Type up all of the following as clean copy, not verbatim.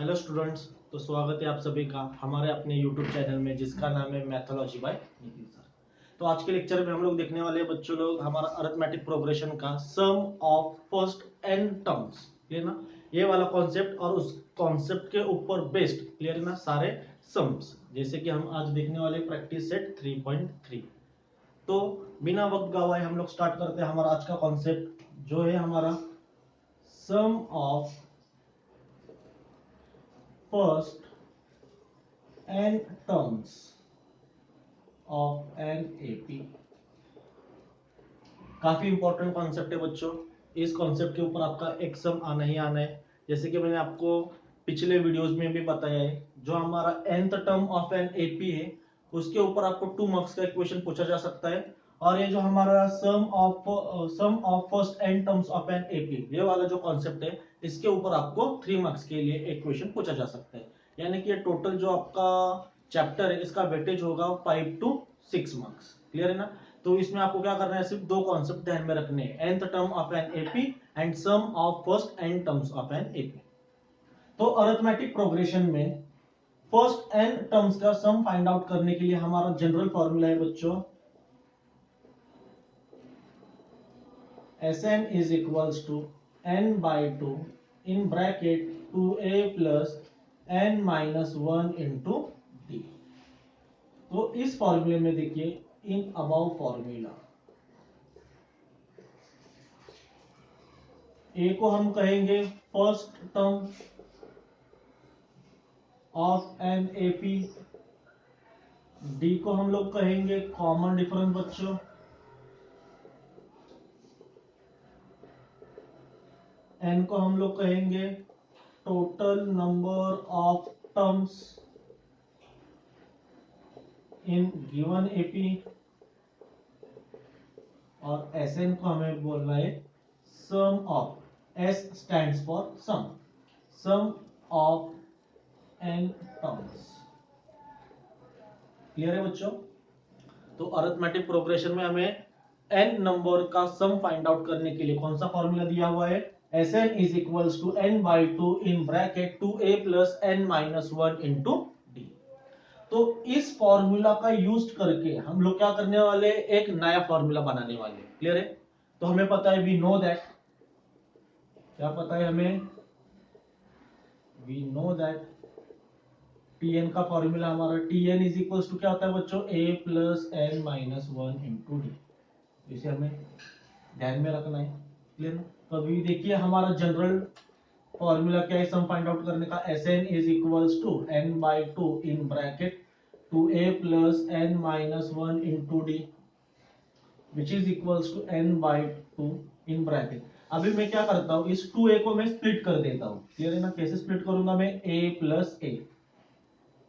Hello students. तो स्वागत है आप सभी का हमारे अपने यूट्यूब चैनल में जिसका नाम है मैथोलॉजी बाय नितिन सर। तो आज के लेक्चर में हम लोग देखने वाले हैं बच्चों लोग हमारा अरिथमेटिक प्रोग्रेशन का sum of first n terms. Clear ना, ये वाला कॉन्सेप्ट और उस कॉन्सेप्ट के ऊपर बेस्ड क्लियर है ना सारे सम्स, जैसे कि हम आज देखने वाले प्रैक्टिस सेट 3.3। तो बिना वक्त गवाए हम लोग स्टार्ट करते हैं हमारा आज का कॉन्सेप्ट जो है हमारा sum of first n terms of an AP। काफी इंपॉर्टेंट कॉन्सेप्ट है बच्चों। इस कॉन्सेप्ट के ऊपर आपका एक सम आना ही आना है। जैसे कि मैंने आपको पिछले वीडियोस में भी बताया है, जो हमारा nth term of an AP है उसके ऊपर आपको 2 मार्क्स का क्वेश्चन पूछा जा सकता है। और ये जो हमारा sum of first n terms of an AP, ये वाला जो कॉन्सेप्ट है इसके ऊपर आपको 3 मार्क्स के लिए एक क्वेश्चन पूछा जा सकता है। यानी कि ये टोटल जो आपका चैप्टर है इसका वेटेज होगा 5 to 6 मार्क्स। क्लियर है ना। तो इसमें आपको क्या करना है, सिर्फ 2 कॉन्सेप्ट ध्यान में रखने हैं, nth term of an AP and sum of first n terms of an AP. तो अरिथमेटिक प्रोग्रेशन में फर्स्ट n टर्म्स का सम फाइंड आउट करने के लिए हमारा जनरल फॉर्मूला है बच्चों, Sn is equals to n by 2 in bracket 2a plus n minus 1 into d। तो इस फॉर्मूले में देखिए इन अबाउ फॉर्मूला ए को हम कहेंगे first term of an AP, D को हम लोग कहेंगे कॉमन डिफरेंस बच्चों, एन को हम लोग कहेंगे total number of terms in given AP, और Sn को हमें बोलना है sum of, S stands for sum of n terms. Clear है बच्चों। तो अरिथमेटिक प्रोग्रेशन में हमें n नंबर का सम फाइंड आउट करने के लिए कौन सा फॉर्मूला दिया हुआ है, Sn is equals to n by 2 in bracket 2a plus n minus 1 into d। तो इस फॉर्मूला का यूज करके हम लोग क्या करने वाले, एक नया फॉर्मूला बनाने वाले। क्लियर है। तो हमें पता है, वी नो दैट, क्या पता है हमें, वी नो दैट Tn का फॉर्मूला हमारा Tn इज इक्वल टू क्या होता है बच्चों, a plus n minus 1 into d. इसे हमें ध्यान में रखना है। क्लियर ना। तो अभी देखिए हमारा जनरल फॉर्मूला क्या है सम फाइंड आउट करने का, Sn is equals to n by 2 in bracket 2a plus n minus 1 into d which is equals to n by 2 in bracket. अभी मैं क्या करता हूँ, इस 2a को मैं स्प्लिट कर देता हूँ। क्लियर है ना। कैसे स्प्लिट करूंगा मैं, a प्लस a,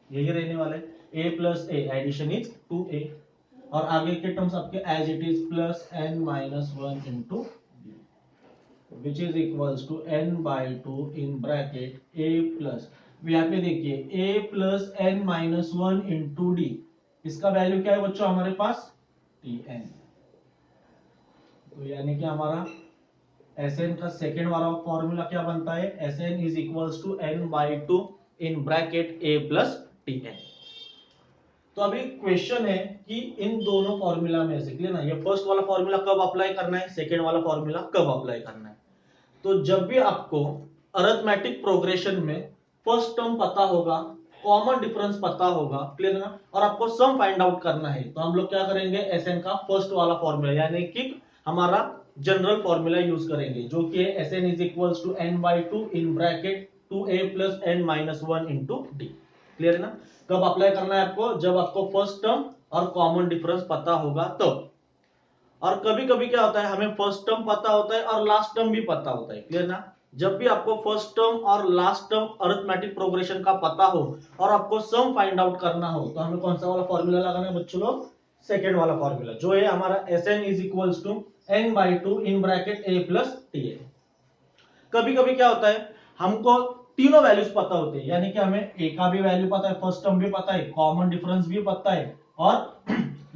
यही रहने वाला है a plus a, addition is 2a, और आगे के टर्म्स आपके as it is plus n minus 1 into which is equals to n by 2 in bracket a plus, यहाँ पे देखिए a plus n minus 1 into d, इसका वैल्यू क्या है बच्चों हमारे पास, Tn। तो यानी कि हमारा Sn का सेकेंड वाला फॉर्मूला क्या बनता है, Sn is equals to n by 2 in bracket a plus Tn। तो अभी क्वेश्चन है कि इन दोनों फॉर्मूला में से, क्लियर ना, ये फर्स्ट वाला फॉर्मूला कब अप्लाई करना है, सेकेंड वाला फॉर्मूला कब अप्लाई करना है। तो जब भी आपको अरिथमेटिक प्रोग्रेशन में फर्स्ट टर्म पता होगा, कॉमन डिफरेंस पता होगा, क्लियर ना, और आपको सम फाइंड आउट करना है, तो हम लोग क्या करेंगे, Sn का फर्स्ट वाला फॉर्मूला यानी कि हमारा जनरल फॉर्मूला यूज करेंगे, जो कि है Sn is equals to n by 2 in bracket 2a plus n minus 1 into d. Clear है ना। कब अप्लाई करना है आपको, जब आपको फर्स्ट टर्म और कॉमन डिफरेंस पता होगा तब। और कभी कभी क्या होता है, हमें फर्स्ट टर्म पता होता है और लास्ट टर्म भी पता होता है। क्लियर ना। जब भी आपको फर्स्ट टर्म और लास्ट टर्म अरिथमेटिक प्रोग्रेशन का पता हो और आपको सम फाइंड आउट करना हो, तो हमें कौन सा वाला फॉर्मूला लगाना है बच्चों लोग, सेकेंड वाला फॉर्मूला, जो है हमारा Sn is equals to n by 2 in bracket a plus Tn। कभी कभी क्या होता है, हमको तीनों वैल्यूज पता होते हैं, यानी कि हमें a का भी वैल्यू पता है, फर्स्ट टर्म भी पता है, कॉमन डिफरेंस भी पता है, और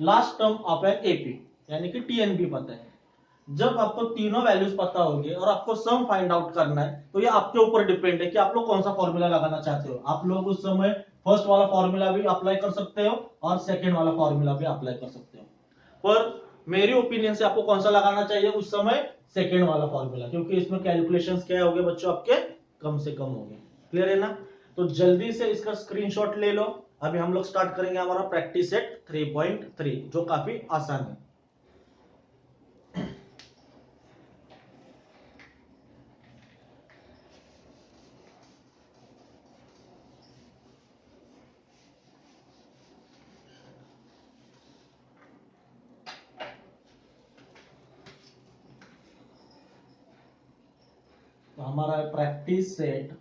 last term of an AP यानी कि Tn भी पता है। जब आपको तीनों वैल्यूज पता होंगे और आपको सम फाइंड आउट करना है, तो ये आपके ऊपर डिपेंड है कि आप लोग कौन सा फॉर्मूला लगाना चाहते हो। आप लोग उस समय फर्स्ट वाला फॉर्मूला भी अप्लाई कर सकते हो और सेकेंड वाला फॉर्मूला भी अप्लाई कर सकते हो, पर मेरी ओपिनियन से आपको कौन सा लगाना चाहिए उस समय, सेकेंड वाला फॉर्मूला, क्योंकि इसमें कैलकुलेशंस क्या हो गए बच्चों आपके कम से कम हो गए। क्लियर है ना? तो जल्दी से इसका स्क्रीनशॉट ले लो। अभी हम लोग स्टार्ट करेंगे हमारा प्रैक्टिस सेट 3.3 जो काफी आसान है। तो हमारा प्रैक्टिस सेट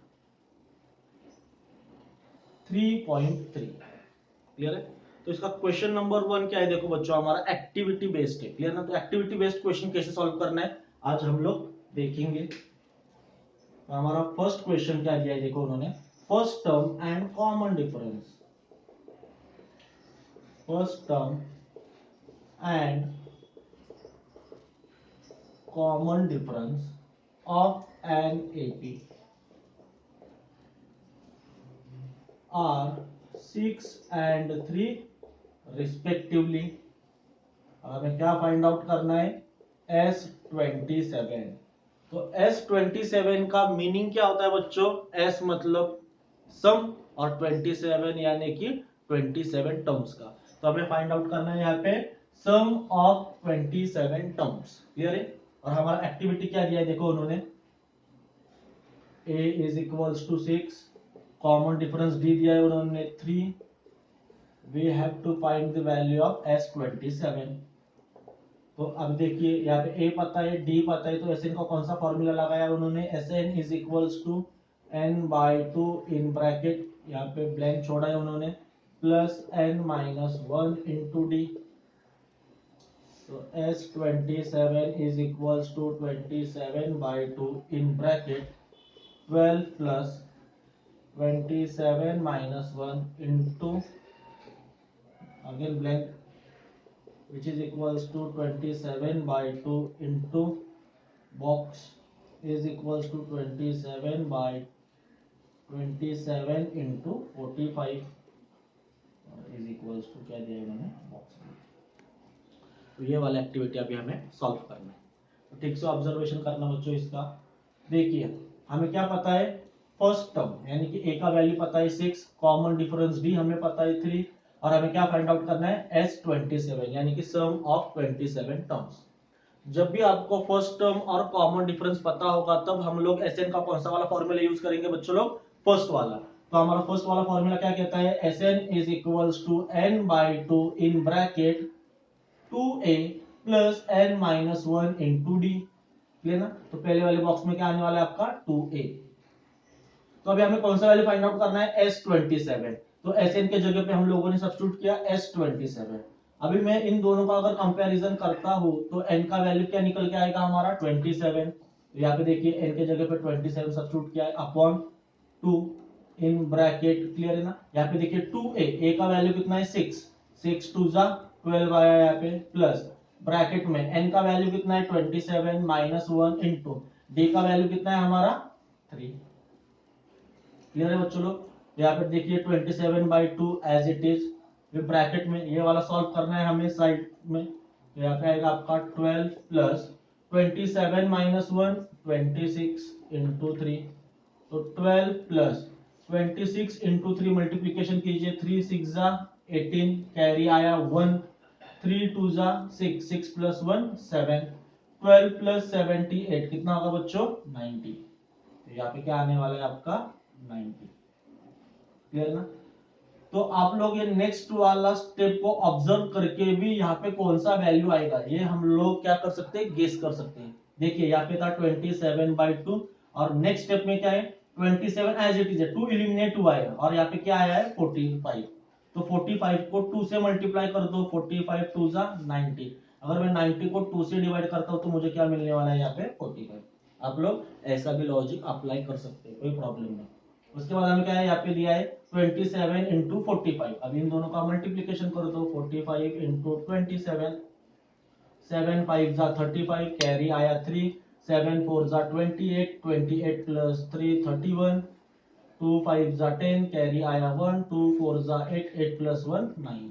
3.3 क्लियर है। तो इसका क्वेश्चन नंबर 1 क्या है, देखो बच्चों हमारा एक्टिविटी बेस्ड है। क्लियर ना? तो एक्टिविटी बेस्ड क्वेश्चन कैसे सॉल्व करना है आज हम लोग देखेंगे। तो हमारा फर्स्ट क्वेश्चन क्या दिया है, देखो उन्होंने first term and common difference, first term and common difference of an AP are 6 and 3 respectively. हमें क्या फाइंड आउट करना है, S27। तो S27 का मीनिंग क्या होता है बच्चों, S मतलब सम और 27 यानी कि 27 टर्म्स का। तो हमें फाइंड आउट करना है यहाँ पे सम ऑफ 27 टर्म्स। क्लियर है? और हमारा एक्टिविटी क्या दिया है, देखो उन्होंने A is equals to 6, common difference D दिया है उन्होंने 3, we have to find the value of S27। तो अब देखिए यहाँ पे A पता है, D पता है, तो Sn का कौन सा फॉर्मूला लगाया उन्होंने, Sn is equals to n/2 in bracket, यहाँ पे ब्लैंक छोड़ा है उन्होंने, प्लस n-1 इंटू डी। तो S27 is equals to 27/2 in bracket 12 plus 27-1 into again blank which is equals to 27/2 into box is equals to 27/27 into 45 is equals to क्या दिया इन्होंने box में। तो ये वाला एक्टिविटी अभी हमें सॉल्व करना है। तो ठीक से ऑब्जर्वेशन करना बच्चों इसका। देखिए हमें क्या पता है, फर्स्ट टर्म यानी कि ए का वैल्यू पता है 6, कॉमन डिफरेंस डी हमें पता है 3, और हमें क्या फाइंड आउट करना है S27 यानी कि सम ऑफ 27 टर्म्स। जब भी आपको फर्स्ट टर्म और कॉमन डिफरेंस पता होगा तब हम लोग Sn का कौन सा वाला फॉर्मूला यूज करेंगे बच्चों लोग, फर्स्ट वाला। तो हमारा फर्स्ट वाला फॉर्मूला क्या कहता है, Sn is equals to n/2 in bracket 2a plus n-1 into d. Clear ना? तो पहले वाले बॉक्स में क्या आने वाला है आपका 2a। तो अभी हमें कौन सा वैल्यू फाइंड आउट करना है, S27। तो Sn के जगह पे हम लोगों ने सब्स्टिट्यूट किया S27। अभी मैं इन दोनों का अगर कंपैरिजन करता हूं तो n का वैल्यू क्या निकल के आएगा हमारा 27। तो यहाँ पे देखिए n के जगह पे 27 सब्स्टिट्यूट किया है अपॉन 2 इन ब्रैकेट। क्लियर है ना? यहाँ पे देखिए 2a का वैल्यू कितना है 6, 6 2 जा 12 आया यहाँ पे, प्लस ब्रैकेट में n का वैल्यू कितना है 27-1 इंटू d का वैल्यू कितना है हमारा 3। क्लियर है बच्चों लोग? यहाँ पे देखिए 27/2 एज इट इज, फिर ब्रैकेट में ये वाला सॉल्व करना है हमें साइड में। तो यहाँ पे आएगा आपका 12 प्लस 27-1 26 इंटू 3। तो 12 प्लस 26 इंटू 3 मल्टीप्लीकेशन कीजिए, 3 6 जा 18, कैरी आया 1, 3 2 जा 6, 6 प्लस 1 7, 12 प्लस 78 कितना होगा बच्चों 90। तो यहाँ पे क्या आने वाला है आपका 90। क्लियर ना? तो आप लोग ये नेक्स्ट वाला स्टेप को ऑब्जर्व करके भी यहाँ पे कौन सा वैल्यू आएगा ये हम लोग क्या कर सकते हैं, गेस कर सकते हैं। देखिए यहाँ पे था 27/2 और नेक्स्ट स्टेप में क्या है 27 एज इट इज है, 2 इलिमिनेट हुआ है और यहाँ पे क्या आया है 45। तो 45 को 2 से मल्टीप्लाई कर दो, 45 2 जा 90। अगर मैं 90 को 2 से डिवाइड करता हूँ तो मुझे क्या मिलने वाला है यहाँ पे 45। आप लोग ऐसा भी लॉजिक अप्लाई कर सकते हैं, कोई प्रॉब्लम नहीं। उसके बाद हमें क्या है यहाँ पे दिया है 27 इंटू 45। अब इन दोनों का मल्टीप्लीकेशन कर दो, 45 इंटू 27 7 5 जा 35 कैरी आया 3, 7 4 जा 28, 28 प्लस 3 31, 2 5 जा 10 कैरी आया 1, 2 4 जा 8, 8 प्लस 1 9,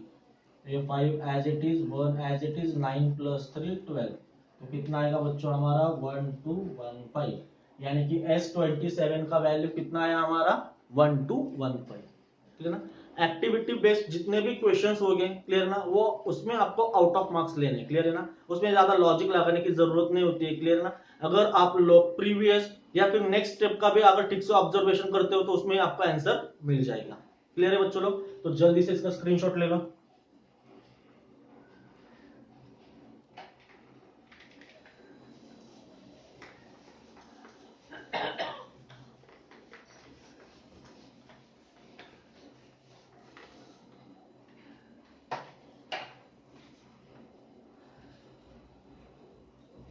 ये 5 as it is, 1 as it is, 9 plus 3 12, तो कितना आएगा बच्चों हमारा 1215, यानी कि S27 का वैल्यू कितना आया हमारा 1215। ठीक है ना। एक्टिविटी बेस्ड जितने भी क्वेश्चंस हो गए, क्लियर ना, वो उसमें आपको आउट ऑफ मार्क्स लेने, क्लियर है ना, उसमें ज्यादा लॉजिक लगाने की जरूरत नहीं होती है, क्लियर ना। अगर आप लोग प्रीवियस या फिर नेक्स्ट स्टेप का भी अगर ठीक से ऑब्जर्वेशन करते हो तो उसमें आपका आंसर मिल जाएगा, क्लियर है बच्चों लोग। तो जल्दी से इसका स्क्रीनशॉट ले लो।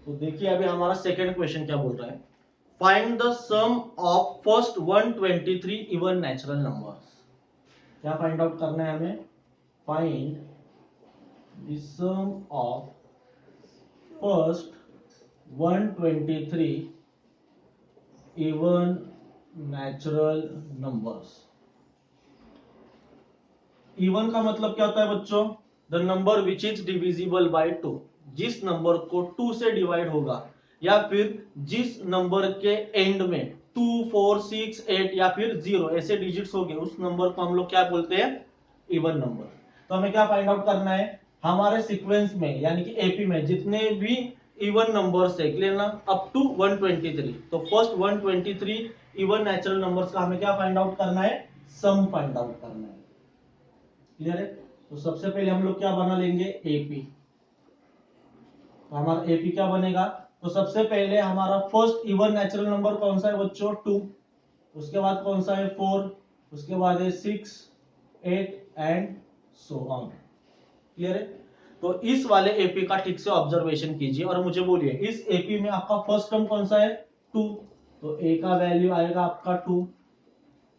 तो देखिए अभी हमारा सेकंड क्वेश्चन क्या बोल रहा है, find the sum of first 123 even natural numbers. क्या फाइंड आउट करना है हमें, find the sum of first 123 even natural numbers. Even का मतलब क्या होता है बच्चों, the number which is divisible by 2, जिस नंबर को 2 से डिवाइड होगा, या फिर जिस नंबर के एंड में 2 4 6 8 या फिर 0 ऐसे डिजिट्स हो गए, उस नंबर को हम लोग क्या बोलते हैं, इवन नंबर। तो हमें क्या फाइंड आउट करना है, हमारे सीक्वेंस में यानी कि एपी में जितने भी इवन नंबर्स है, क्लियर ना, अप टू 123, तो फर्स्ट 123 इवन नेचुरल नंबर्स का हमें क्या फाइंड आउट करना है, सम फाइंड आउट करना है, क्लियर है। तो सबसे पहले हम लोग क्या बना लेंगे, एपी। तो हमारा एपी क्या बनेगा, तो सबसे पहले हमारा फर्स्ट इवन नेचुरल नंबर कौन सा है बच्चों, 2, उसके बाद कौन सा है 4, उसके बाद है 6 8 एंड सो ऑन, क्लियर है। तो इस वाले एपी का ठीक से ऑब्जर्वेशन कीजिए और मुझे बोलिए इस एपी में आपका फर्स्ट टर्म कौन सा है, 2, तो ए का वैल्यू आएगा आपका 2,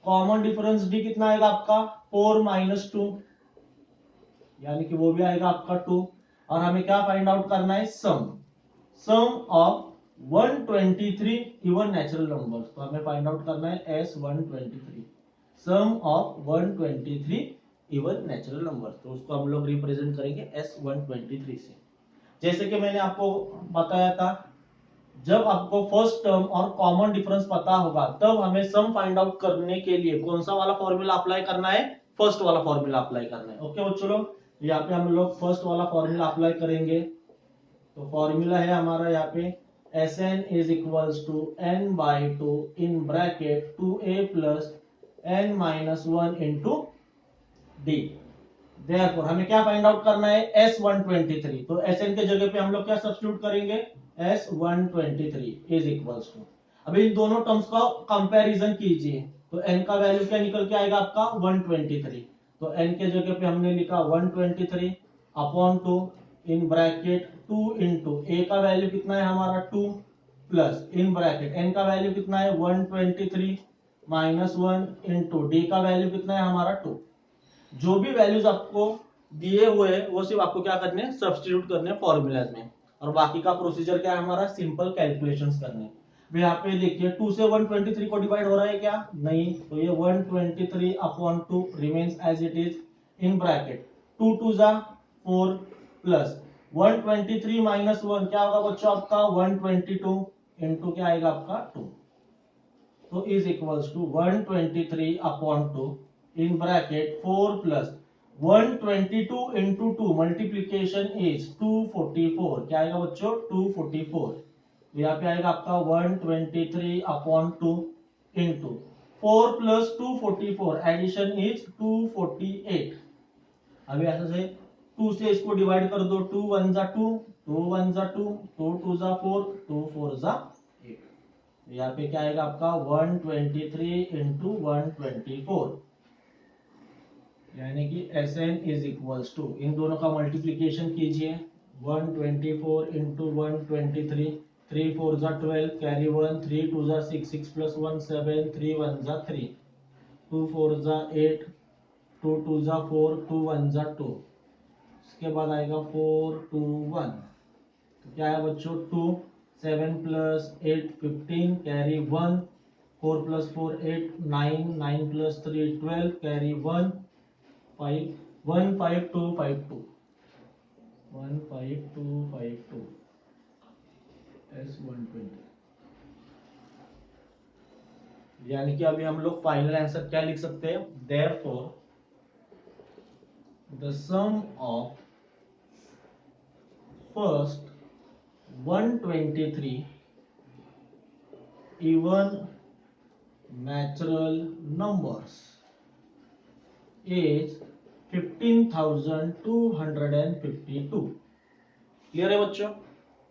कॉमन डिफरेंस डी कितना आएगा आपका 4 माइनस 2, यानी कि वो भी आएगा आपका 2, और हमें क्या फाइंड आउट करना है, sum of 123 even natural numbers. तो हमें फाइंड आउट करना है S123, sum of 123 even natural numbers. तो उसको हम लोग रिप्रेजेंट करेंगे S123 से। जैसे कि मैंने आपको बताया था, जब आपको फर्स्ट टर्म और कॉमन डिफरेंस पता होगा तब हमें सम फाइंड आउट करने के लिए कौन सा वाला फॉर्मूला अप्लाई करना है, फर्स्ट वाला फॉर्मूला अप्लाई करना है। ओके बच्चों लोग, यहाँ पे हम लोग फर्स्ट वाला फॉर्मूला अप्लाई करेंगे। तो फॉर्मूला है हमारा यहाँ पे Sn is equals to n by 2 in bracket 2a plus n minus 1 into d. Therefore हमें क्या फाइंड आउट करना है, S123। तो Sn के जगह पे हम लोग क्या सब्स्टिट्यूट करेंगे, S123 इज इक्वल्स टू, अभी इन दोनों टर्म्स का कंपैरिजन कीजिए। तो n का वैल्यू क्या निकल के आएगा आपका 123, तो n के जगह पे हमने लिखा 123 upon 2 in bracket 2 into a का वैल्यू कितना है हमारा 2 प्लस इन ब्रैकेट n का वैल्यू कितना है 123 माइनस 1 इंटू डी का वैल्यू कितना है हमारा 2। जो भी वैल्यूज आपको दिए हुए हैं वो सिर्फ आपको क्या करने हैं, सब्स्टिट्यूट करने हैं फॉर्मूलाज में, और बाकी का प्रोसीजर क्या है हमारा, सिंपल कैलकुलेशंस करने। यहाँ पे देखिए 2 से 123 को डिवाइड हो रहा है क्या, नहीं, तो ये 123 upon 2 remains as it is in bracket 2 2 जा 4 प्लस 123 माइनस 1 क्या होगा बच्चों आपका 122 इंटू क्या आएगा आपका 2, तो is equals to 123 upon 2 in bracket 4 plus 122 into 2 multiplication is 244, क्या आएगा बच्चों 244। तो यहाँ पे आएगा आपका 123 upon 2 into 4 plus 244 addition is 248। अभी ऐसा से 2 से इसको डिवाइड कर दो, 2 1 जा 2, 2 1 जा 2, 2 2 जा 4, 2 4 जा 8। यहाँ पे क्या आएगा आपका 123 इंटू 124, यानी कि Sn इज इक्वल्स टू, इन दोनों का मल्टीप्लीकेशन कीजिए 124 इंटू 123, 3 4 जा 12 कैरी 1, 3 2 जा 6, 6 प्लस 1 7, 3 1 जा 3, 2 4 जा 8, 2 2 जा 4, 2 1 जा 2, इसके बाद आएगा 4 2 1, तो क्या है बच्चों 2, 7 plus 8 15 carry 1, 4 plus 4 8 9, 9 plus 3 12 carry 1 5 15252 15252 S120। यानी कि अभी हम लोग फाइनल आंसर क्या लिख सकते हैं, therefore the sum of first 123 even natural numbers is 15,252। Clear है बच्चों,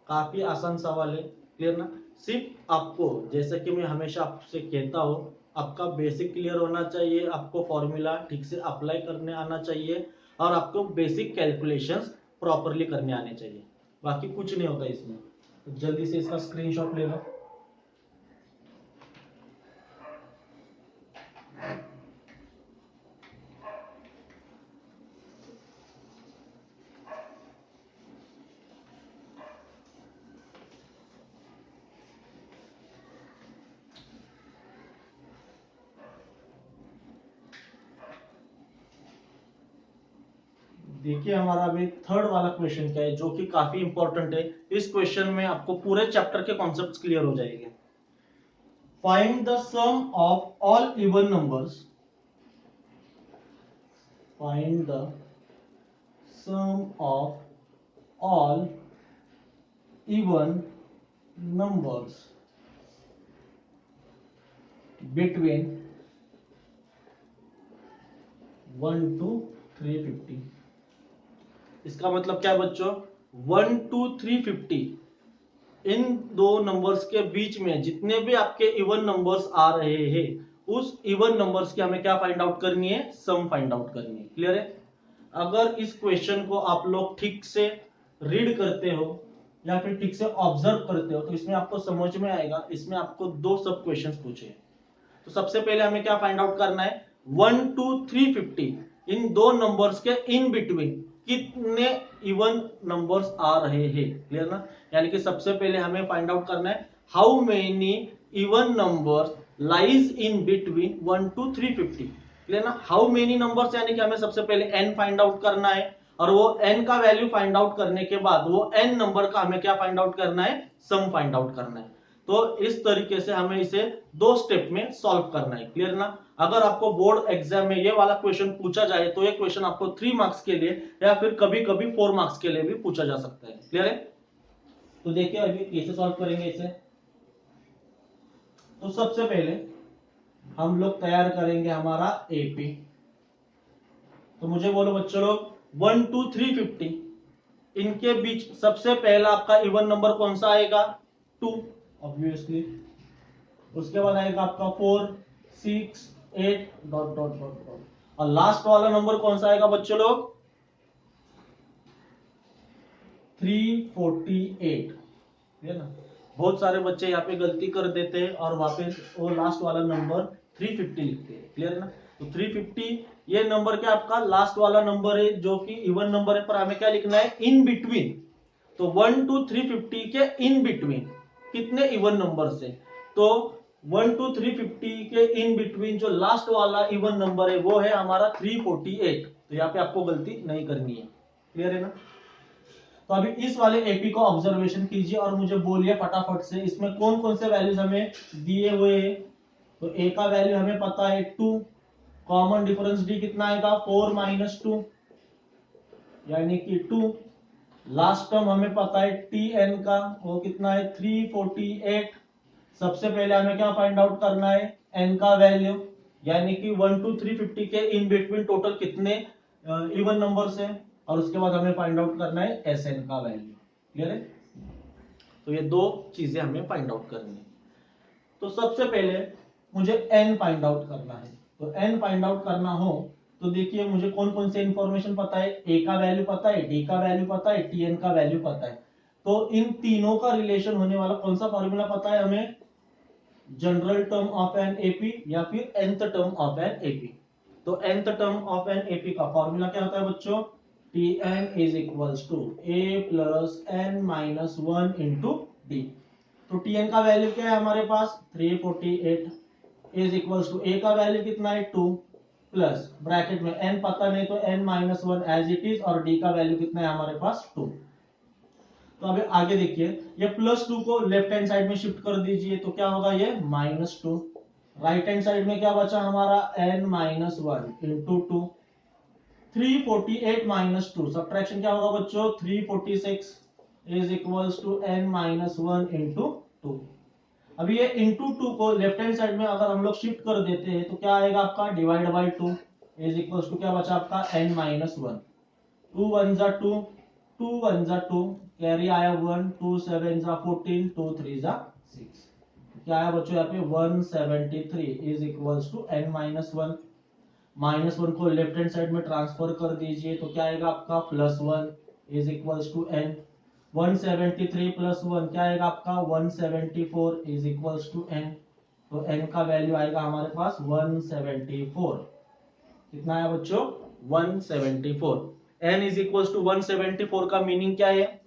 काफी आसान सवाल है, क्लियर ना। सिर्फ आपको, जैसे कि मैं हमेशा आपसे कहता हूं, आपका बेसिक क्लियर होना चाहिए, आपको फॉर्मूला ठीक से अप्लाई करने आना चाहिए और आपको बेसिक कैलकुलेशंस प्रॉपरली करने आने चाहिए, बाकी कुछ नहीं होता इसमें। तो जल्दी से इसका स्क्रीनशॉट ले लो। देखिए हमारा अभी थर्ड वाला क्वेश्चन क्या है, जो कि काफी इंपॉर्टेंट है। इस क्वेश्चन में आपको पूरे चैप्टर के कॉन्सेप्ट्स क्लियर हो जाएंगे। Find the sum of all even numbers, find the sum of all even numbers between 1 to 350। इसका मतलब क्या है बच्चों, 1 to 350 इन दो नंबर्स के बीच में जितने भी आपके इवन नंबर्स आ रहे हैं, उस इवन नंबर्स की हमें क्या फाइंड आउट करनी है, सम फाइंड आउट करनी है। क्लियर है। अगर इस क्वेश्चन को आप लोग ठीक से रीड करते हो या फिर ठीक से ऑब्जर्व करते हो तो इसमें आपको समझ में आएगा। इसमें आपको दो सब क्वेश्चंस पूछे, तो सबसे पहले हमें क्या फाइंड आउट करना है, 1 to 350 इन दो नंबर्स के इन बिटवीन कितने इवन नंबर्स आ रहे हैं। क्लियर ना। यानी कि सबसे पहले हमें फाइंड आउट करना है how many even numbers lies in between 1 to 350। Clear ना। हाउ मेनी नंबर्स यानी कि हमें सबसे पहले n फाइंड आउट करना है, और वो n का वैल्यू फाइंड आउट करने के बाद वो n नंबर का हमें क्या फाइंड आउट करना है, सम फाइंड आउट करना है। तो इस तरीके से हमें इसे दो स्टेप में सॉल्व करना है। क्लियर ना। अगर आपको बोर्ड एग्जाम में ये वाला क्वेश्चन पूछा जाए तो ये क्वेश्चन आपको 3 मार्क्स के लिए या फिर कभी कभी 4 मार्क्स के लिए भी पूछा जा सकता है। क्लियर है। तो देखिए अभी कैसे सॉल्व करेंगे इसे। तो सबसे पहले हम लोग तैयार करेंगे हमारा एपी। तो मुझे बोलो बच्चों लोग, 1 to 350 इनके बीच सबसे पहला आपका इवन नंबर कौन सा आएगा, 2 ऑब्वियसली। उसके बाद आएगा आपका 4 6 8 डॉट डॉट डॉट डॉट, और लास्ट वाला नंबर कौन सा आएगा बच्चों लोग, 348। है ना। बहुत सारे बच्चे यहाँ पे गलती कर देते हैं और वापस वो लास्ट वाला नंबर 350 लिखते हैं। क्लियर है ना। तो 350 ये नंबर क्या आपका लास्ट वाला नंबर है जो कि इवन नंबर है, पर हमें क्या लिखना है, इन बिटवीन। तो 1 to 350 के इन बिटवीन कितने इवन नंबर है, तो 1 to 350 के इन बिटवीन जो लास्ट वाला इवन नंबर है वो है हमारा 348। तो यहाँ पे आपको गलती नहीं करनी है। क्लियर है ना। तो अभी इस वाले एपी को ऑब्जर्वेशन कीजिए और मुझे बोलिए फटाफट से इसमें कौन कौन से वैल्यूज हमें दिए हुए हैं। तो ए का वैल्यू हमें पता है 2, कॉमन डिफरेंस डी कितना आएगा 4 माइनस 2 यानी कि 2। लास्ट टर्म हमें पता है टी एन का, वो कितना है 348। सबसे पहले हमें क्या फाइंड आउट करना है, एन का वैल्यू, यानी कि 1 to 350 के इन बिटवीन टोटल कितने इवन नंबर्स हैं, और उसके बाद हमें फाइंड आउट करना है एस एन का वैल्यू। क्लियर है। तो ये दो चीजें हमें फाइंड आउट करनी है। तो सबसे पहले मुझे एन फाइंड आउट करना है। तो एन फाइंड आउट करना हो तो देखिए मुझे कौन कौन से इंफॉर्मेशन पता है, ए का वैल्यू पता है, डी का वैल्यू पता है, टी एन का वैल्यू पता है। तो इन तीनों का रिलेशन होने वाला कौन सा फॉर्मूला पता है हमें, general term of an AP या फिर nth term of an AP. तो nth term of an AP का फॉर्मूला क्या होता है बच्चों, Tn is equals to a plus n minus 1 into d. तो Tn का वैल्यू क्या है हमारे पास 348 इज इक्वल्स टू a का वैल्यू कितना है 2 प्लस ब्रैकेट में n पता नहीं तो n minus 1 as it is और d का वैल्यू कितना है हमारे पास 2। तो अभी आगे देखिए ये प्लस 2 को लेफ्ट हैंड साइड में शिफ्ट कर दीजिए तो क्या होगा ये माइनस 2। राइट हैंड साइड में क्या बचा हमारा n minus 1 into 2। 348 minus 2 subtraction क्या होगा बच्चों 346 is equals to n minus 1 into 2। अभी ये इंटू 2 को लेफ्ट हैंड साइड में अगर हम लोग शिफ्ट कर देते हैं तो क्या आएगा आपका divide by 2 is equals to क्या बचा आपका n माइनस 1। 2 1 जा 2 2 1 जा 2 कैरी आया 1 2 7 जा 14 2 3 जा 6। क्या आया बच्चों यहाँ पे 173 is equals to n minus 1। Minus 1 को लेफ्ट हैंड साइड में ट्रांसफर कर दीजिए तो क्या आएगा आपका plus 1 is equals to n। 173 plus 1 क्या आएगा आपका 174 इज इक्वल्स टू n। तो n का वैल्यू आएगा हमारे पास 174। कितना है बच्चों 174। n इज इक्वल्स टू 174 का मीनिंग क्या है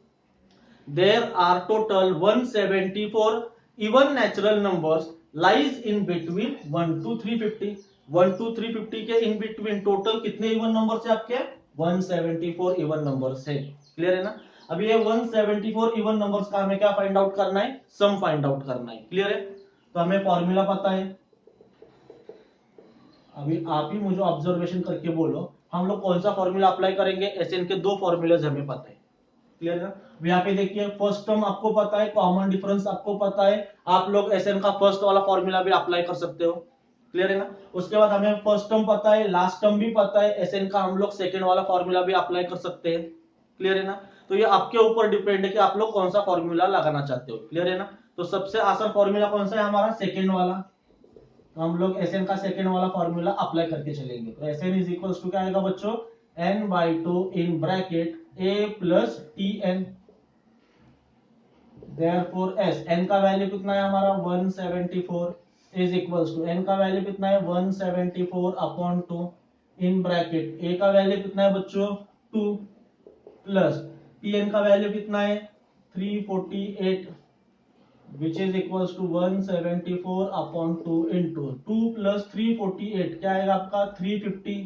there are total 174 even natural numbers lies in between 1 to 350। 1 to 350 के इन बिटवीन टोटल कितने इवन नंबर्स है आपके 174 इवन नंबर्स है। क्लियर है ना। अब ये 174 इवन नंबर्स का हमें क्या फाइंड आउट करना है सम फाइंड आउट करना है। क्लियर है। तो हमें फॉर्मूला पता है। अभी आप ही मुझे ऑब्जर्वेशन करके बोलो हम लोग कौन सा फॉर्मूला अप्लाई करेंगे। एसएन के दो फॉर्मूलाज हमें पता है। क्लियर है। यहाँ पे देखिए फर्स्ट टर्म आपको पता है कॉमन डिफरेंस आपको पता है। आप लोग एसएन का फर्स्ट वाला फॉर्मूला भी अप्लाई कर सकते हो। क्लियर है ना। उसके बाद हमें फर्स्ट टर्म पता है लास्ट टर्म भी पता है एसएन का हम लोग सेकेंड वाला फॉर्मूला भी अप्लाई कर सकते हैं। क्लियर है ना। तो ये आपके ऊपर डिपेंड है कि आप लोग कौन सा फॉर्मूला लगाना चाहते हो। क्लियर है ना। तो सबसे आसान फॉर्मूला कौन सा है हमारा सेकेंड वाला। तो हम लोग एसएन का सेकेंड वाला फॉर्मूला अप्लाई करके चलेंगे। तो एसएन इज इक्वल्स टू क्या आएगा बच्चों n by 2 in bracket a plus tn। therefore s n का वैल्यू कितना है हमारा 174 इज इक्वल्स टू n का वैल्यू कितना है 174 अपॉन 2 इन ब्रैकेट a का वैल्यू कितना है बच्चों 2 प्लस tn का वैल्यू कितना है 348 which is equals to 174 upon 2 into 2 plus 348 क्या आएगा आपका 350।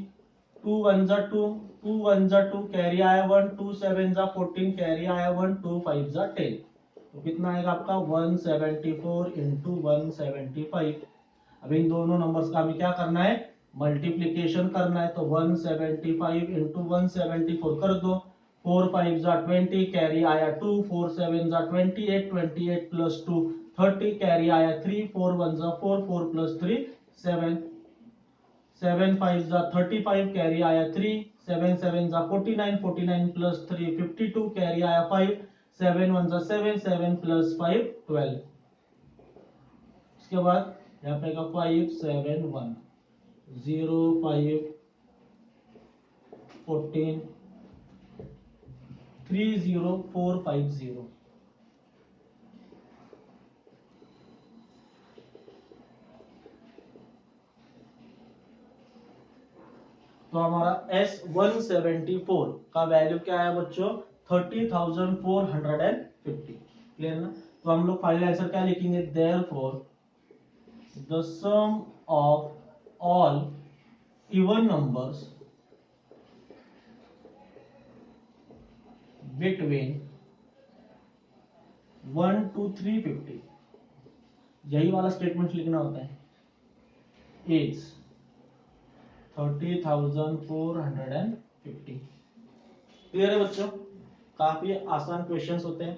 2 1 जा 2 2 1 जा 2 कैरी आया 1 2 7 जा 14 कैरी आया 1 2 5 जा 10। तो कितना आएगा आपका 174 इंटू 175। अब इन दोनों नंबर्स का हमें क्या करना है मल्टीप्लीकेशन करना है। तो 175 इंटू 174 कर दो 4 5 जा 20 कैरी आया 2 4 7 जा 28 28 प्लस 2 30 कैरी आया 3 4 1 जा 4 4 प्लस 3 7 7 5 जा 35 कैरी आया 3 7 7 जा 49 49 प्लस 3 52 कैरी आया 5 7 1 जा 7 7 प्लस 5 12। उसके बाद यहाँ पे 5 7 1 0 5 14 30450। तो हमारा S174 का वैल्यू क्या है बच्चों 30,450। क्लियर ना। तो हम लोग फाइनल आंसर क्या लिखेंगे therefore the sum of all even numbers between 1 to 350 यही वाला स्टेटमेंट लिखना होता है इज 30,450। क्लियर है बच्चों। काफी आसान क्वेश्चंस होते हैं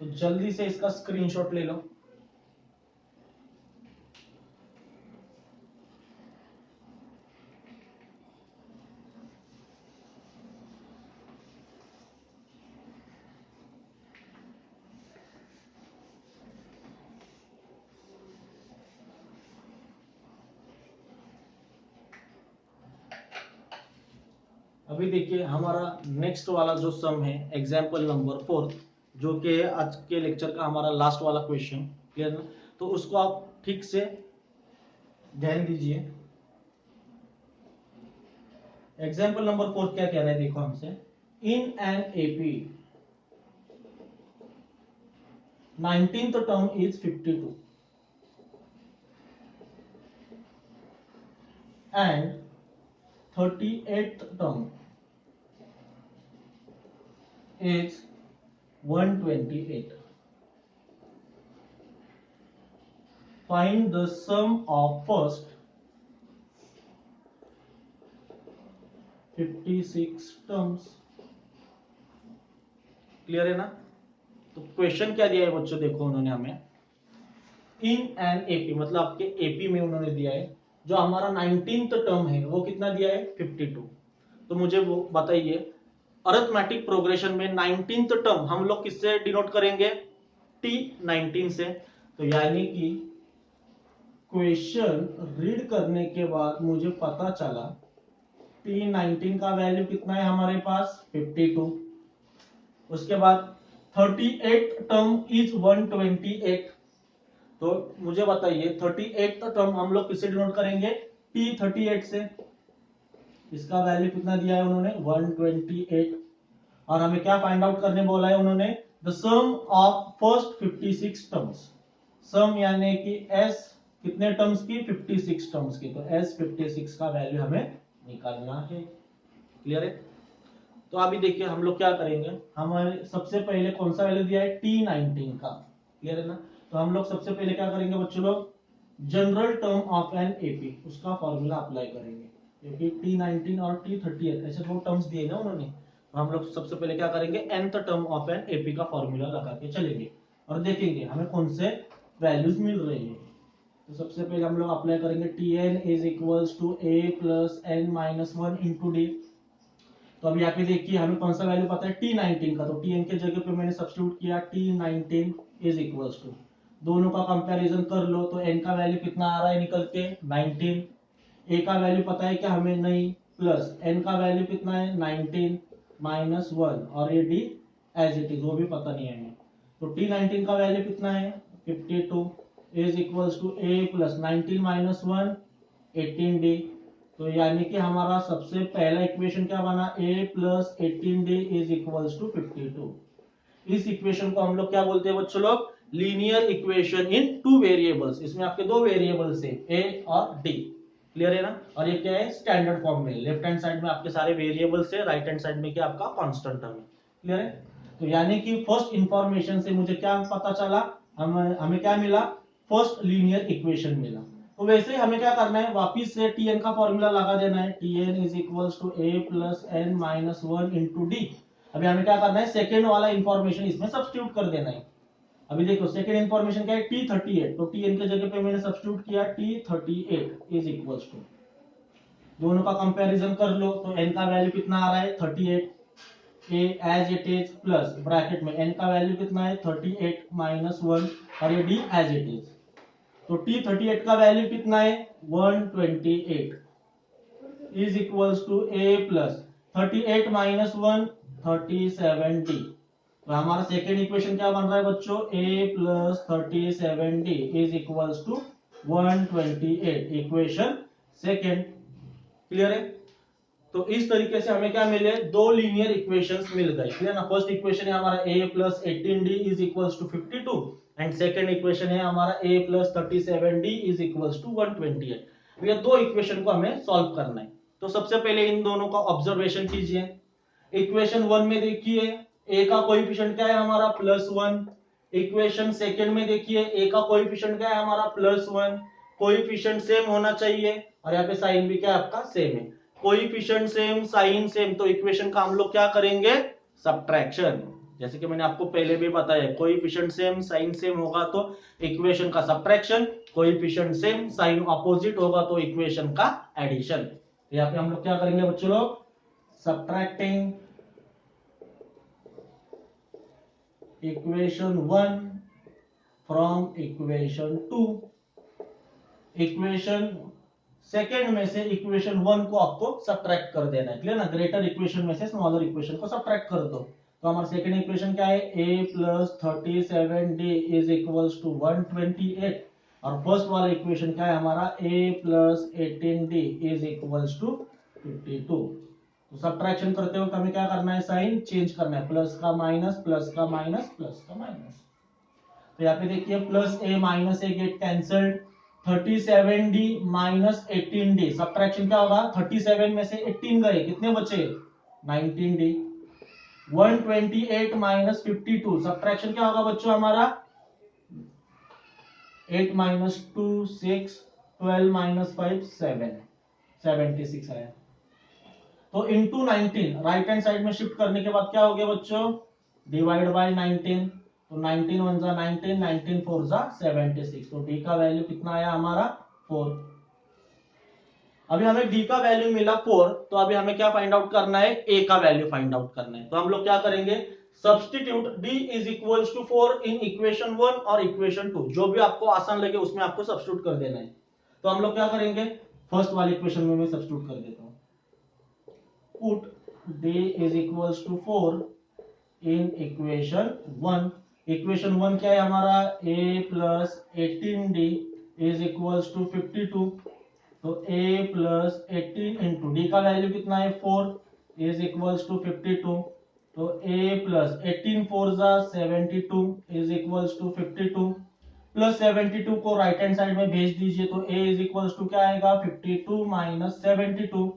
तो जल्दी से इसका स्क्रीनशॉट ले लो। अभी देखिए हमारा नेक्स्ट वाला जो सम है एग्जाम्पल नंबर 4 जो कि आज के लेक्चर का हमारा लास्ट वाला क्वेश्चन। क्लियर ना। तो उसको आप ठीक से ध्यान दीजिए। एग्जाम्पल नंबर 4 क्या कह रहा है, देखो हमसे, in an AP 19th term is 52 and 38th term is 128. Find the sum of first 56 terms. Clear है ना? तो क्वेश्चन क्या दिया है बच्चों, देखो उन्होंने हमें इन एन एपी, मतलब आपके एपी में उन्होंने दिया है जो हमारा 19th टर्म है वो कितना दिया है 52। तो मुझे वो बताइए, अरिथमेटिक प्रोग्रेशन में 19th टर्म हम लोग किससे डिनोट करेंगे, T19 से। तो यानी कि क्वेश्चन रीड करने के बाद मुझे पता चला T19 का वैल्यू कितना है हमारे पास 52। उसके बाद 38 टर्म इज 128। तो मुझे बताइए 38 टर्म हम लोग किससे डिनोट करेंगे, T38 से। इसका वैल्यू कितना दिया है उन्होंने 128। और हमें क्या फाइंड आउट करने बोला है उन्होंने, the sum of first 56 terms. Sum यानी कि एस कितने टर्म्स की, 56 टर्म्स की। तो एस 56 का वैल्यू हमें निकालना है। क्लियर है? तो अभी देखिए हम लोग क्या करेंगे, हमारे सबसे पहले कौन सा वैल्यू दिया है T19 का। क्लियर है ना? तो हम लोग सबसे पहले क्या करेंगे बच्चों लोग, general term of an AP उसका फॉर्मूला अप्लाई करेंगे, क्योंकि T19 और T38 ऐसे दो टर्म्स दिए ना उन्होंने। तो हम लोग सबसे पहले क्या करेंगे, nth term of an AP का फॉर्मूला लगा के चलेंगे और देखेंगे हमें कौन से वैल्यूज मिल रहे हैं। तो सबसे पहले हम लोग अप्लाई करेंगे Tn is equals to a plus n minus 1 into d. तो अब यहाँ पे देखिए हमें कौन सा वैल्यू पता है T19 का, तो Tn के जगह पे मैंने सब्स्टिट्यूट किया T19 इज इक्वल्स टू, दोनों का कंपैरिजन कर लो तो n का वैल्यू कितना आ रहा है निकल के 19, a का वैल्यू पता है क्या हमें नहीं, प्लस n का वैल्यू कितना है 19 माइनस 1 और ये d एज इट इज वो भी पता नहीं है हमें। तो T19 का वैल्यू कितना है 52 is equals to a plus 19 minus 1 18d। तो यानी कि हमारा सबसे पहला इक्वेशन क्या बना, a plus 18d is equals to 52। इस इक्वेशन को हम लोग क्या बोलते हैं बच्चों लोग, linear equation in two variables. इसमें आपके दो वेरिएबल्स है a और d। क्लियर है ना? और ये क्या है, स्टैंडर्ड फॉर्म में, लेफ्ट हैंड साइड में आपके सारे वेरिएबल्स है, राइट हैंड साइड में क्या आपका कांस्टेंट टर्म है। क्लियर है? तो यानी कि फर्स्ट इंफॉर्मेशन से मुझे क्या पता चला, हमें क्या मिला, फर्स्ट लीनियर इक्वेशन मिला। तो वैसे ही हमें क्या करना है, वापिस से Tn का फॉर्मूला लगा देना है, Tn is equals to a plus n minus 1 into d. अभी हमें क्या करना है, सेकेंड वाला इंफॉर्मेशन इसमें सब्स्टिट्यूट कर देना है। अभी देखो सेकेंड इंफॉर्मेशन क्या है T38, तो Tn के जगह पे मैंने सब्स्टिट्यूट किया T38 इज इक्वल्स टू, दोनों का कंपैरिजन कर लो तो n का वैल्यू कितना आ रहा है 38, a as it is plus bracket में n का वैल्यू कितना है 38 माइनस 1 और ये d एज इट इज। तो T38 का वैल्यू कितना है 128 is equals to a plus 38 minus 1 37d। तो हमारा सेकेंड इक्वेशन क्या बन रहा है बच्चों, a plus 37d is equals to 128, equation second. Clear है? तो इस तरीके से हमें क्या मिले, दो लीनियर इक्वेशंस मिल गए। क्लियर ना? फर्स्ट इक्वेशन है हमारा a plus 18d is equals to 52 and second equation है हमारा a plus 37d is equals to 128। ये दो इक्वेशन को हमें सॉल्व करना है। तो सबसे पहले इन दोनों का ऑब्जर्वेशन कीजिए। इक्वेशन 1 में देखिए a का कोएफिशिएंट क्या है हमारा +1। इक्वेशन सेकंड में देखिए a का कोएफिशिएंट क्या है हमारा +1। कोएफिशिएंट सेम होना चाहिए और यहाँ पे साइन भी क्या है आपका सेम है। कोएफिशिएंट सेम, साइन सेम, तो इक्वेशन का हम लोग क्या करेंगे, सब्ट्रैक्शन। जैसे कि मैंने आपको पहले भी बताया, कोएफिशिएंट सेम, साइन सेम होगा तो इक्वेशन का subtraction, coefficient same, sign opposite होगा तो इक्वेशन का एडिशन। यहाँ पे हम लोग क्या करेंगे बच्चों लोग, subtracting equation 1 from equation 2। Equation second में से इक्वेशन 1 को आपको सब्ट्रैक्ट कर देना है। क्लियर ना? ग्रेटर इक्वेशन में से स्मॉलर इक्वेशन को सब्ट्रैक्ट कर दो। तो हमारा सेकेंड इक्वेशन क्या है, a plus 37d is equals to 128 और फर्स्ट वाला इक्वेशन क्या है हमारा a plus 18d is equals to 52। तो सब्ट्रैक्शन करते वक्त हमें क्या करना है, साइन चेंज करना है, प्लस का माइनस, प्लस का माइनस, प्लस का माइनस। तो यहाँ पे देखिए plus A minus A get cancelled, 37d minus 18d, subtraction क्या होगा, 37 में से 18 गए, कितने बचे, 19d। 128 माइनस 52, सब्ट्रैक्शन क्या होगा बच्चों हमारा, 8 माइनस 2 6, 12 माइनस 5 7, 76 आया। तो इंटू 19 राइट हैंड साइड में शिफ्ट करने के बाद क्या हो गया बच्चों, डिवाइड बाय 19, तो 19 1 जा 19, 19 4 जा 76, तो डी का वैल्यू कितना आया हमारा 4। अभी हमें डी का वैल्यू मिला 4, तो अभी हमें क्या फाइंड आउट करना है, ए का वैल्यू फाइंड आउट करना है। तो हम लोग क्या करेंगे, substitute d is equals to 4 in equation 1 और इक्वेशन 2, जो भी आपको आसान लगे उसमें आपको सब्स्टिट्यूट कर देना है। तो हम लोग क्या करेंगे, फर्स्ट वाले इक्वेशन में मैं सब्स्टिट्यूट कर देता हूं, put d is equals to 4 in equation 1। Equation 1 क्या है हमारा, a plus 18d is equals to 52, तो a प्लस 18 इंटू डी का वैल्यू कितना है 4 इज इक्वल्स टू 52, तो a प्लस 18 4 जा 72 इज इक्वल्स टू 52, प्लस 72 को राइट हैंड साइड में भेज दीजिए, तो a इज इक्वल्स टू क्या आएगा 52 माइनस 72,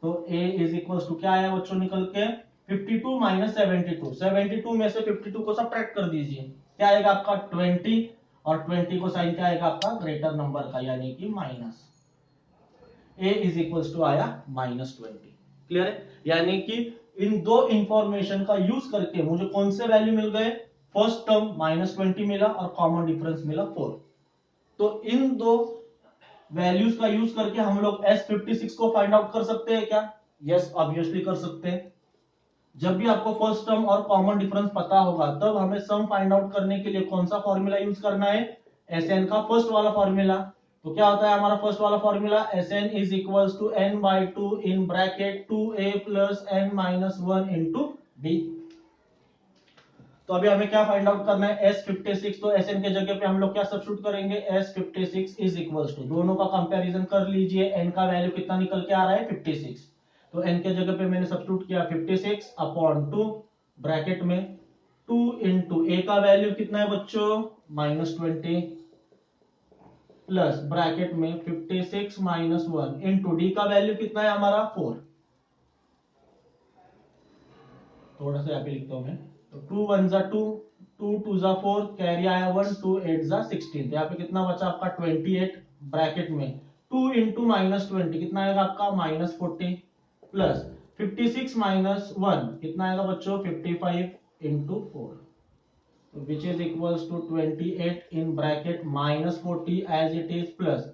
तो a इज इक्वल्स टू क्या आया बच्चों निकल के 52 माइनस 72, 72 में से 52 को सब्ट्रैक्ट कर दीजिए, क्या आएगा आपका 20, और 20 को साइन क्या आएगा आपका ग्रेटर नंबर का यानी कि minus, a is equals to आया -20। क्लियर है, यानी कि इन दो इंफॉर्मेशन का यूज करके मुझे कौन से वैल्यू मिल गए, फर्स्ट टर्म -20 मिला और कॉमन डिफरेंस मिला 4। तो इन दो वैल्यूज का यूज करके हम लोग S56 को फाइंड आउट कर सकते हैं क्या, यस ऑब्वियसली कर सकते हैं। जब भी आपको फर्स्ट टर्म और कॉमन डिफरेंस पता होगा तब हमें सम फाइंड आउट करने के लिए कौन सा फॉर्मूला यूज करना है, Sn का फर्स्ट वाला फॉर्मूला। तो क्या होता है हमारा फर्स्ट वाला formula, Sn is equals to n by 2 in bracket 2a plus n minus 1 into d. तो अभी हमें क्या फाइंड आउट करना है, S56, तो Sn के जगह पे हम लोग क्या सब्स्टिट्यूट करेंगे, S56 इज इक्वल्स टू, दोनों का कंपैरिजन कर लीजिए, n का वैल्यू कितना निकल के आ रहा है 56, तो n के जगह पे मैंने सब्स्टिट्यूट किया 56 अपॉन 2 ब्रैकेट में 2 इंटू a का वैल्यू कितना है बच्चों -20 प्लस ब्रैकेट में 56 माइनस 1 इंटू डी का वैल्यू कितना है हमारा 4। थोड़ा सा यहाँ पे लिखता हूं मैं, तो 2 1 जा 2, 2 2 जा 4, कैरी आया 1, 2 8 जा 16, तो यहाँ पे कितना बचा आपका 28 ब्रैकेट में 2 इंटू -20 कितना आएगा आपका -40 प्लस 56 माइनस 1 कितना आएगा बच्चों 55 इंटू 4, तो which is equals to 28 in bracket -40 as it is plus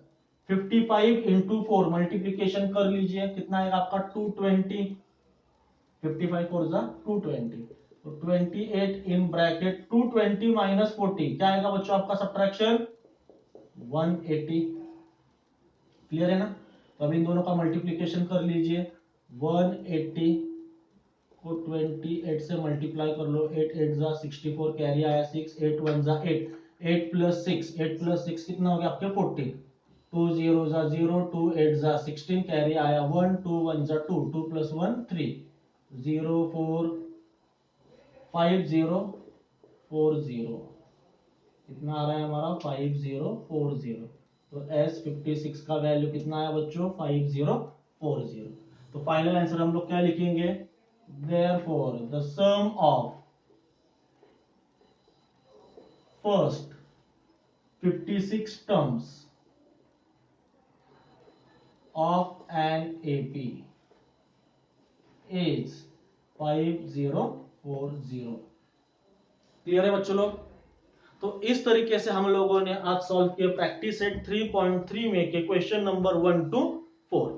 55 into 4 multiplication कर लीजिए, कितना आएगा आपका 220, 55 4 जा 220, तो 28 इन ब्रैकेट 220 माइनस 40 क्या आएगा बच्चों आपका सब्ट्रैक्शन 180। क्लियर है ना, तो अब इन दोनों का मल्टीप्लीकेशन कर लीजिए, 180 को 28 से मल्टीप्लाई कर लो, 8 8 जा 64, कैरी आया 6, 8 1 जा 8, 8 प्लस 6, 8 प्लस 6 कितना हो गया आपके 40, 2 0 जा 0, 2 8 जा 16, कैरी आया 1, 2 1 जा 2, 2 प्लस 1 3, 0 4 5 0 4 0, कितना आ रहा है हमारा 5040, तो S56 का वैल्यू कितना आया बच्चों 5040। तो फाइनल आंसर हम लोग क्या लिखेंगे, therefore the sum of first 56 terms of an AP is 5040। Clear है बच्चों लोग, तो इस तरीके से हम लोगों ने आज सॉल्व किया प्रैक्टिस सेट 3.3 में के क्वेश्चन नंबर 1 to 4।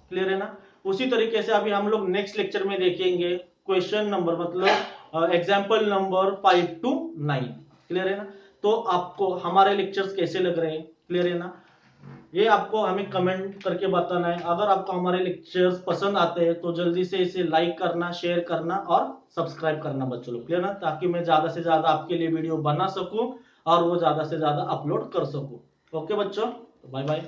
क्लियर है ना, उसी तरीके से अभी हम लोग नेक्स्ट लेक्चर में देखेंगे क्वेश्चन नंबर मतलब एग्जाम्पल नंबर 5 to 9। क्लियर है ना, तो आपको हमारे लेक्चर्स कैसे लग रहे हैं, क्लियर है ना, ये आपको हमें कमेंट करके बताना है। अगर आपको हमारे लेक्चर्स पसंद आते हैं तो जल्दी से इसे लाइक करना, शेयर करना और सब्सक्राइब करना बच्चों लोग, क्लियर ना, ताकि मैं ज्यादा से ज्यादा आपके लिए वीडियो बना सकूं और वो ज्यादा से ज्यादा अपलोड कर सकूं। ओके बच्चों, बाय बाय।